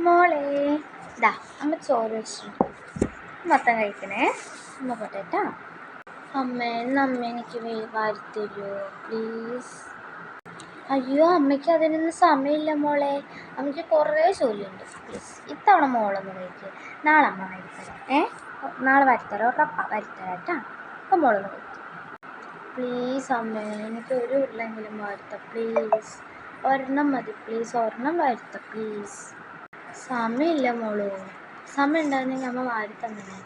മോളെ ഇതാ അമ്മ ചോറ് വെച്ചിട്ടുണ്ട്, മൊത്തം കഴിക്കണേ. അമ്മ പോട്ടെ കേട്ടോ. അമ്മ എനിക്ക് വാരിത്തരുമോ പ്ലീസ്? അയ്യോ, അമ്മയ്ക്ക് അതിനൊന്നും സമയമില്ല മോളെ, അമ്മയ്ക്ക് കുറേ ജോലിയുണ്ട്. പ്ലീസ് ഇത്തവണ മോളൊന്ന് കഴിക്കുക, നാളെ അമ്മ വാരിത്തരാം. നാളെ വാരിത്തരാം, ഉറപ്പാ വാരിത്തരാം കേട്ടോ. അപ്പം മോളൊന്ന് കഴിക്കും. പ്ലീസ് അമ്മേ, എനിക്ക് ഒരു ഉരുളെങ്കിലും വാരിത്ത പ്ലീസ്. ഒരെണ്ണം മതി പ്ലീസ്, ഒരെണ്ണം വാരിത്ത പ്ലീസ്. സമയമില്ല മോളോ, സമയം ഉണ്ടായിരുന്നെങ്കിൽ അമ്മ വാരിത്തന്നെ.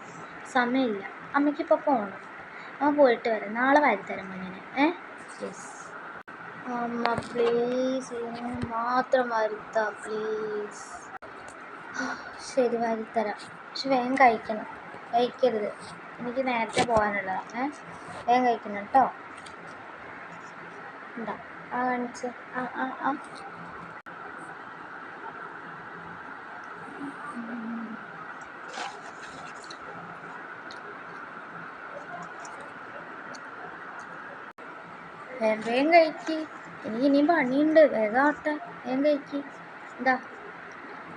സമയമില്ല, അമ്മയ്ക്കിപ്പോൾ പോകണം. അമ്മ പോയിട്ട് വരാം, നാളെ വാരിത്തരാം മോനെ. പ്ലീസ് അമ്മ പ്ലീസ്, ഇതിന് മാത്രം വാരിത്ത പ്ലീസ്. ശരി വാരിത്തരാം, പക്ഷെ വേഗം കഴിക്കണം, കഴിക്കരുത്. എനിക്ക് നേരത്തെ പോകാനുള്ളതാണ്. വേഗം കഴിക്കണം കേട്ടോ. എന്താ കാണിച്ച് വേഗം കഴിക്ക്, എനിക്ക് ഇനിയും പണിയുണ്ട്. വേഗം ആവട്ടെ, വേഗം കഴിക്ക്. എന്താ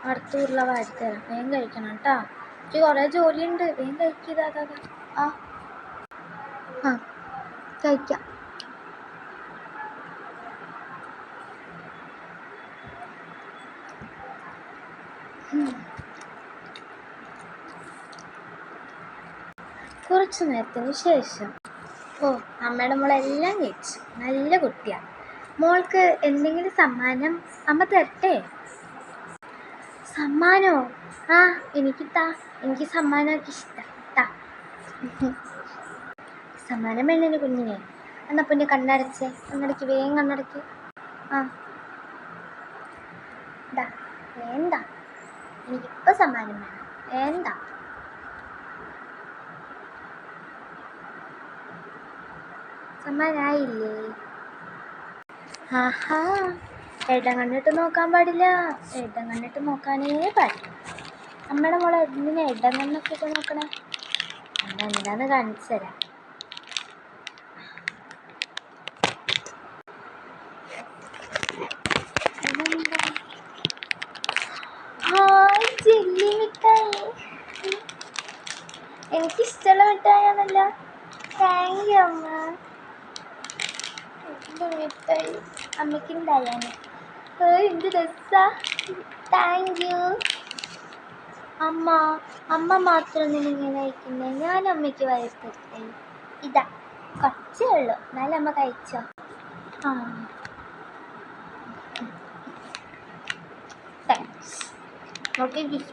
അടുത്ത ഉരുള വാരിത്തരാം, വേഗം കഴിക്കണം കേട്ടോ. എനിക്ക് കുറേ ജോലിയുണ്ട്, വേഗം കഴിക്കുക. കഴിക്കാം. കുറച്ചു നേരത്തിന് ശേഷം അമ്മയുടെ മോളെല്ലാം കഴിച്ചു, നല്ല കുട്ടിയാണ്. മോൾക്ക് എന്തെങ്കിലും സമ്മാനം അമ്മ തരട്ടെ? സമ്മാനോ? എനിക്ക് സമ്മാനമൊക്കെ ഇഷ്ടം. സമ്മാനം വേണേന് കുഞ്ഞിനെ. എന്നാൽ പിന്നെ കണ്ണടച്ചേ, കണ്ണടയ്ക്ക്, വേഗം കണ്ണടയ്ക്ക്. വേണ്ട, എനിക്കിപ്പോൾ സമ്മാനം വേണം. വേണ്ട, സമ്മാനായില്ലേ? ഇടം കണ്ടിട്ട് നോക്കാൻ പാടില്ല, ഇടം കണ്ടിട്ട് നോക്കാനേ പാടില്ല. അമ്മയുടെ മോളെ എന്തിനാ ഇടം കണ്ണൊക്കെ ഇട്ട് നോക്കണേ? എന്താന്ന് കാണിച്ചു തരാം. ജെല്ലി മിഠായി, എനിക്കിഷ്ടമുള്ള മിഠായാണല്ലോ. താങ്ക് യു അമ്മ. മിഠായി അമ്മയ്ക്കുണ്ടായാണ്. എന്ത് രസാ. താങ്ക് യു അമ്മ മാത്രം ഇങ്ങനെ കഴിക്കുന്നത്, ഞാൻ അമ്മയ്ക്ക് വയസ്സെടുത്തേ. ഇതാ കുറച്ചേ ഉള്ളൂ, എന്നാലും അമ്മ കഴിച്ചോ. താങ്ക്സ്. നമുക്ക് ഗിഫ്റ്റ്